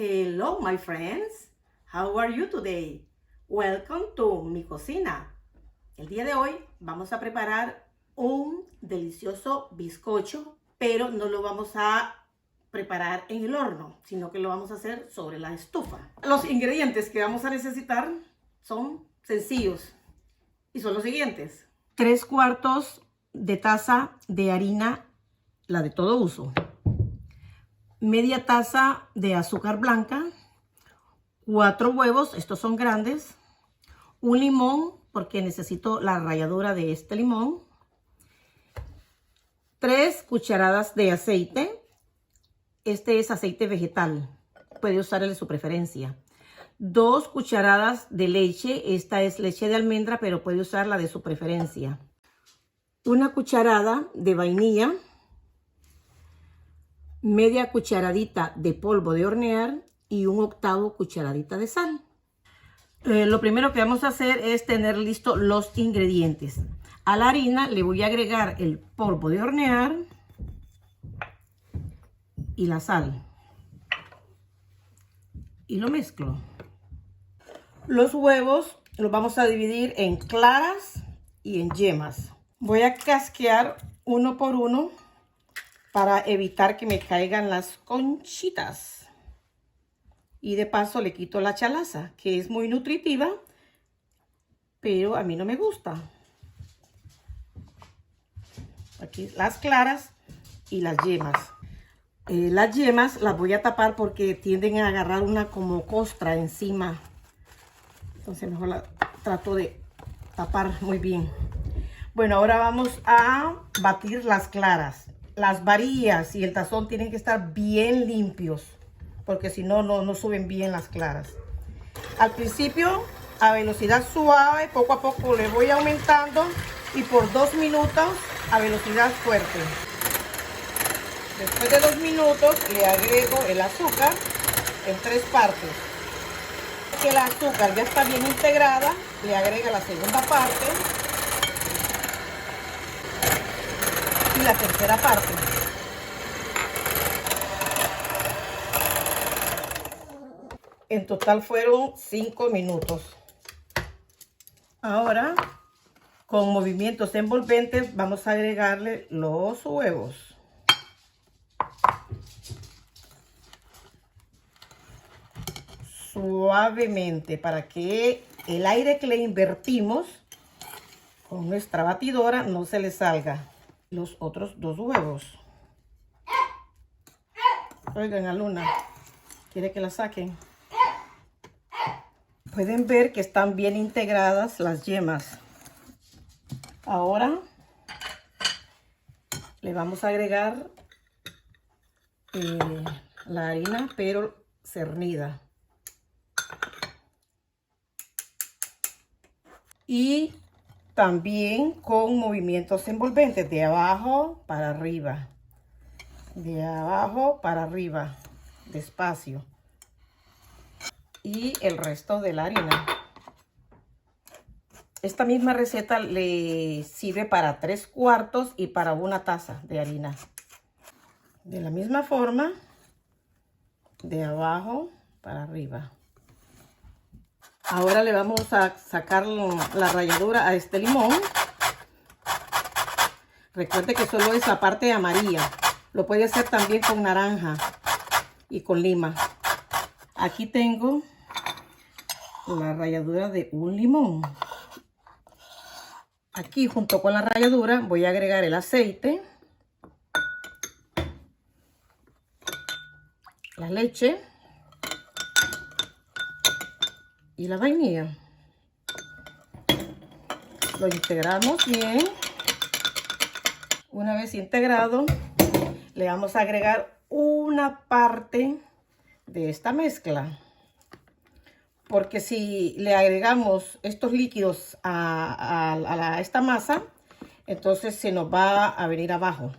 Hello, my friends. How are you today? Welcome to mi cocina. El día de hoy vamos a preparar un delicioso bizcocho, pero no lo vamos a preparar en el horno, sino que lo vamos a hacer sobre la estufa. Los ingredientes que vamos a necesitar son sencillos y son los siguientes: 3/4 de taza de harina, la de todo uso, media taza de azúcar blanca, 4 huevos, estos son grandes, un limón, porque necesito la ralladura de este limón, 3 cucharadas de aceite, este es aceite vegetal, puede usar el de su preferencia, 2 cucharadas de leche, esta es leche de almendra, pero puede usar la de su preferencia, una cucharada de vainilla, media cucharadita de polvo de hornear y 1/8 cucharadita de sal. Lo primero que vamos a hacer es tener listos los ingredientes. A la harina le voy a agregar el polvo de hornear y la sal. Y lo mezclo. Los huevos los vamos a dividir en claras y en yemas. Voy a casquear uno por uno para evitar que me caigan las conchitas. Y de paso le quito la chalaza, que es muy nutritiva, pero a mí no me gusta. Aquí las claras y las yemas. Las yemas las voy a tapar porque tienden a agarrar una como costra encima. Entonces mejor la trato de tapar muy bien. Bueno, ahora vamos a batir las claras. Las varillas y el tazón tienen que estar bien limpios, porque si no, no suben bien las claras. Al principio, a velocidad suave, poco a poco le voy aumentando y por 2 minutos a velocidad fuerte. Después de 2 minutos le agrego el azúcar en 3 partes. Que el azúcar ya está bien integrada, le agrega la segunda parte y la tercera parte. En total fueron 5 minutos. Ahora, con movimientos envolventes, vamos a agregarle los huevos. Suavemente, para que el aire que le invertimos con nuestra batidora no se le salga. Los otros 2 huevos. Oigan, a Luna, ¿quiere que la saquen? Pueden ver que están bien integradas las yemas. Ahora le vamos a agregar la harina, pero cernida. Y también con movimientos envolventes de abajo para arriba. De abajo para arriba. Despacio. Y el resto de la harina. Esta misma receta le sirve para 3/4 y para 1 taza de harina. De la misma forma, de abajo para arriba. Ahora le vamos a sacar la ralladura a este limón. Recuerde que solo es la parte amarilla. Lo puede hacer también con naranja y con lima. Aquí tengo la ralladura de un limón. Aquí junto con la ralladura voy a agregar el aceite, la leche y la vainilla. Lo integramos bien. Una vez integrado, le vamos a agregar una parte de esta mezcla. Porque si le agregamos estos líquidos a esta masa, entonces se nos va a venir abajo.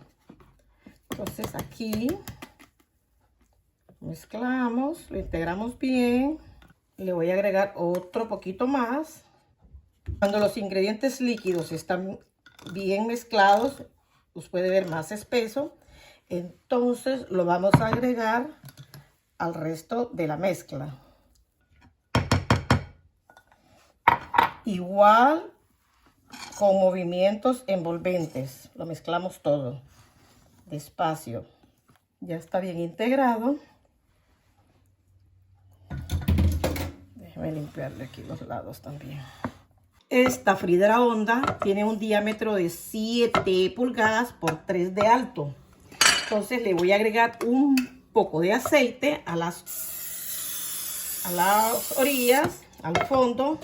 Entonces aquí mezclamos, lo integramos bien. Le voy a agregar otro poquito más. Cuando los ingredientes líquidos están bien mezclados, los puede ver más espeso. Entonces lo vamos a agregar al resto de la mezcla. Igual con movimientos envolventes. Lo mezclamos todo despacio. Ya está bien integrado. Déjeme limpiarle aquí los lados también. Esta fridera honda tiene un diámetro de 7 pulgadas por 3 de alto. Entonces le voy a agregar un poco de aceite a las orillas, al fondo.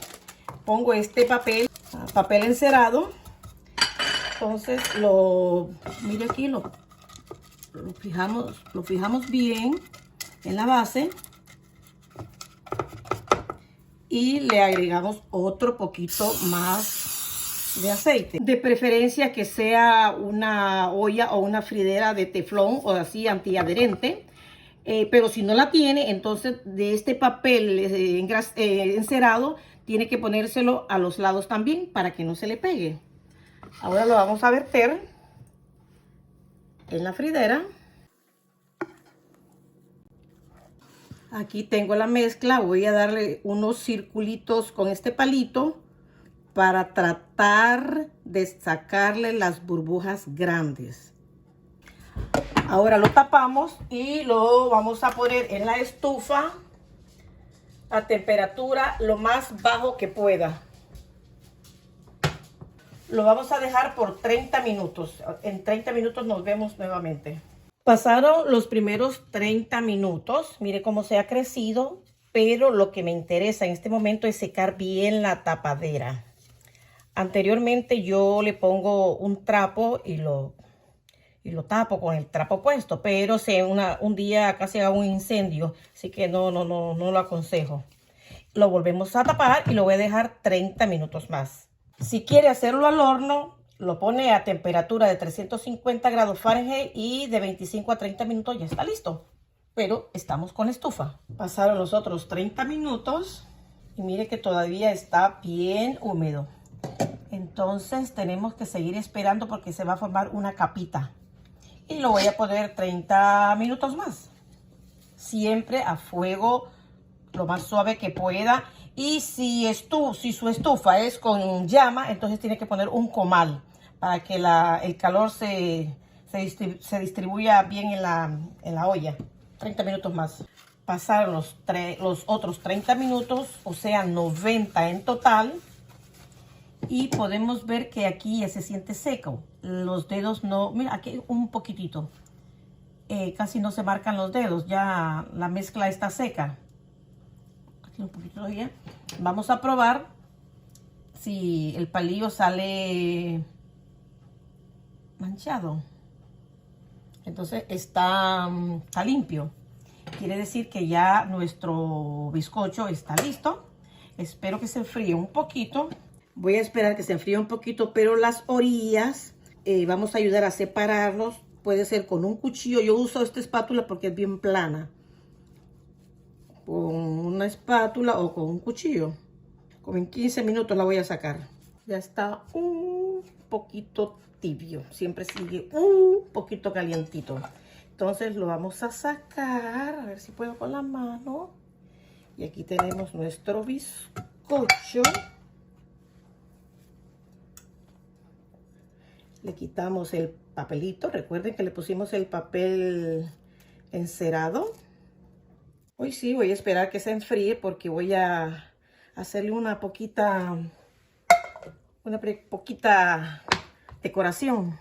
Pongo este papel encerado. Entonces mire aquí, lo fijamos bien en la base. Y le agregamos otro poquito más de aceite. De preferencia que sea una olla o una fridera de teflón o así antiadherente. Pero si no la tiene, entonces de este papel encerado tiene que ponérselo a los lados también para que no se le pegue. Ahora lo vamos a verter en la fridera. Aquí tengo la mezcla, voy a darle unos circulitos con este palito para tratar de sacarle las burbujas grandes. Ahora lo tapamos y lo vamos a poner en la estufa a temperatura lo más bajo que pueda. Lo vamos a dejar por 30 minutos. En 30 minutos nos vemos nuevamente. Pasaron los primeros 30 minutos. Mire cómo se ha crecido. Pero lo que me interesa en este momento es secar bien la tapadera. Anteriormente yo le pongo un trapo y lo tapo con el trapo puesto. Pero si un día casi haga un incendio. Así que no lo aconsejo. Lo volvemos a tapar y lo voy a dejar 30 minutos más. Si quiere hacerlo al horno, lo pone a temperatura de 350 grados Fahrenheit y de 25 a 30 minutos ya está listo. Pero estamos con estufa. Pasaron los otros 30 minutos y mire que todavía está bien húmedo. Entonces tenemos que seguir esperando porque se va a formar una capita. Y lo voy a poner 30 minutos más. Siempre a fuego lo más suave que pueda. Y si su estufa es con llama, entonces tiene que poner un comal para que el calor se distribuya bien en la olla. 30 minutos más. Pasaron los otros 30 minutos, o sea 90 en total. Y podemos ver que aquí ya se siente seco. Los dedos no, mira aquí un poquitito. Casi no se marcan los dedos, ya la mezcla está seca. Un poquito ya. Vamos a probar si el palillo sale manchado. Entonces está limpio. Quiere decir que ya nuestro bizcocho está listo. Espero que se enfríe un poquito. Voy a esperar que se enfríe un poquito, pero las orillas vamos a ayudar a separarlos. Puede ser con un cuchillo. Yo uso esta espátula porque es bien plana. Con una espátula o con un cuchillo. Como en 15 minutos la voy a sacar. Ya está un poquito tibio. Siempre sigue un poquito calientito. Entonces lo vamos a sacar. A ver si puedo con la mano. Y aquí tenemos nuestro bizcocho. Le quitamos el papelito. Recuerden que le pusimos el papel encerado. Hoy sí, voy a esperar que se enfríe porque voy a hacerle una poquita decoración.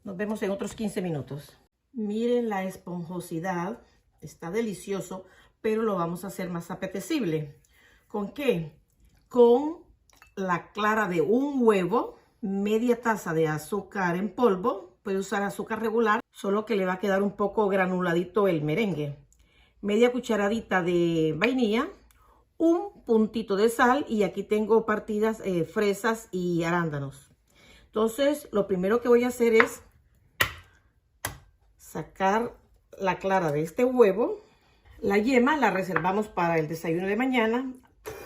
Nos vemos en otros 15 minutos. Miren la esponjosidad. Está delicioso, pero lo vamos a hacer más apetecible. ¿Con qué? Con la clara de un huevo, media taza de azúcar en polvo. Puede usar azúcar regular, solo que le va a quedar un poco granuladito el merengue. Media cucharadita de vainilla, un puntito de sal y aquí tengo partidas fresas y arándanos. Entonces lo primero que voy a hacer es sacar la clara de este huevo. La yema la reservamos para el desayuno de mañana.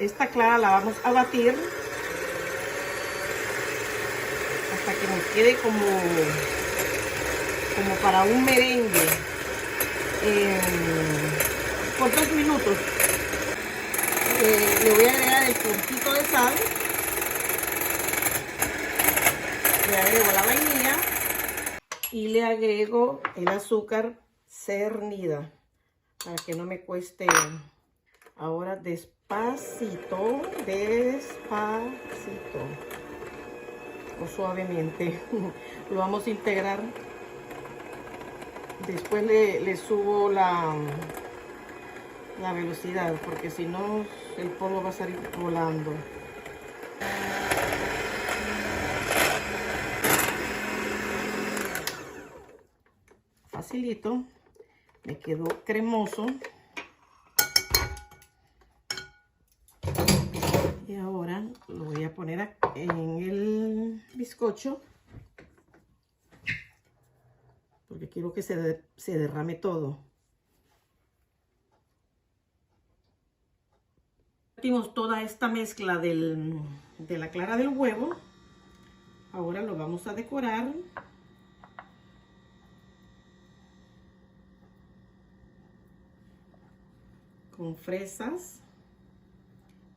Esta clara la vamos a batir hasta que nos quede como para un merengue. por 2 minutos. Le voy a agregar el puntito de sal. Le agrego la vainilla y le agrego el azúcar cernida para que no me cueste. Ahora despacito, despacito o suavemente lo vamos a integrar. Después le subo la velocidad, porque si no el polvo va a salir volando. Facilito, me quedó cremoso. Y ahora lo voy a poner en el bizcocho, porque quiero que se derrame todo. Metimos toda esta mezcla de la clara del huevo. Ahora lo vamos a decorar con fresas,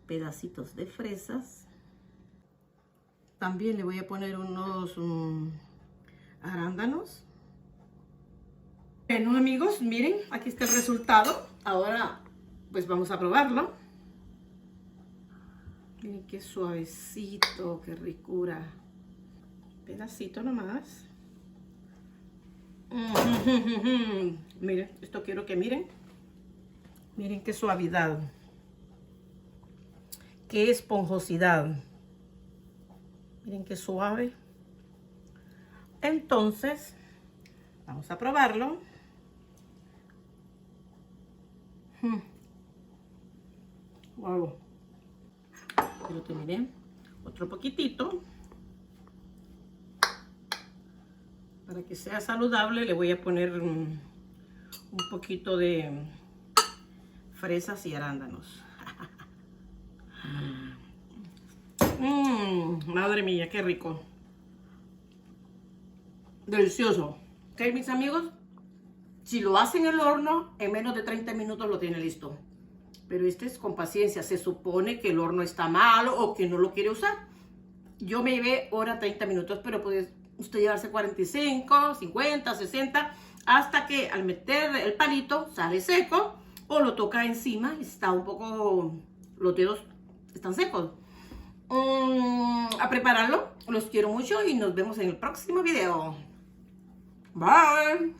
pedacitos de fresas. También le voy a poner unos arándanos. Bueno, amigos, miren, aquí está el resultado. Ahora pues vamos a probarlo. Miren qué suavecito, qué ricura. Pedacito nomás. Miren, esto quiero que miren. Miren qué suavidad. Qué esponjosidad. Miren qué suave. Entonces, vamos a probarlo. Wow. Quiero que miren otro poquitito. Para que sea saludable le voy a poner un poquito de fresas y arándanos. Madre mía, qué rico. Delicioso. Ok, mis amigos, si lo hacen en el horno, en menos de 30 minutos lo tiene listo. Pero este es con paciencia. Se supone que el horno está malo o que no lo quiere usar. Yo me llevé hora 30 minutos, pero puede usted llevarse 45, 50, 60, hasta que al meter el palito sale seco o lo toca encima y está un poco, los dedos están secos. A prepararlo. Los quiero mucho y nos vemos en el próximo video. Bye.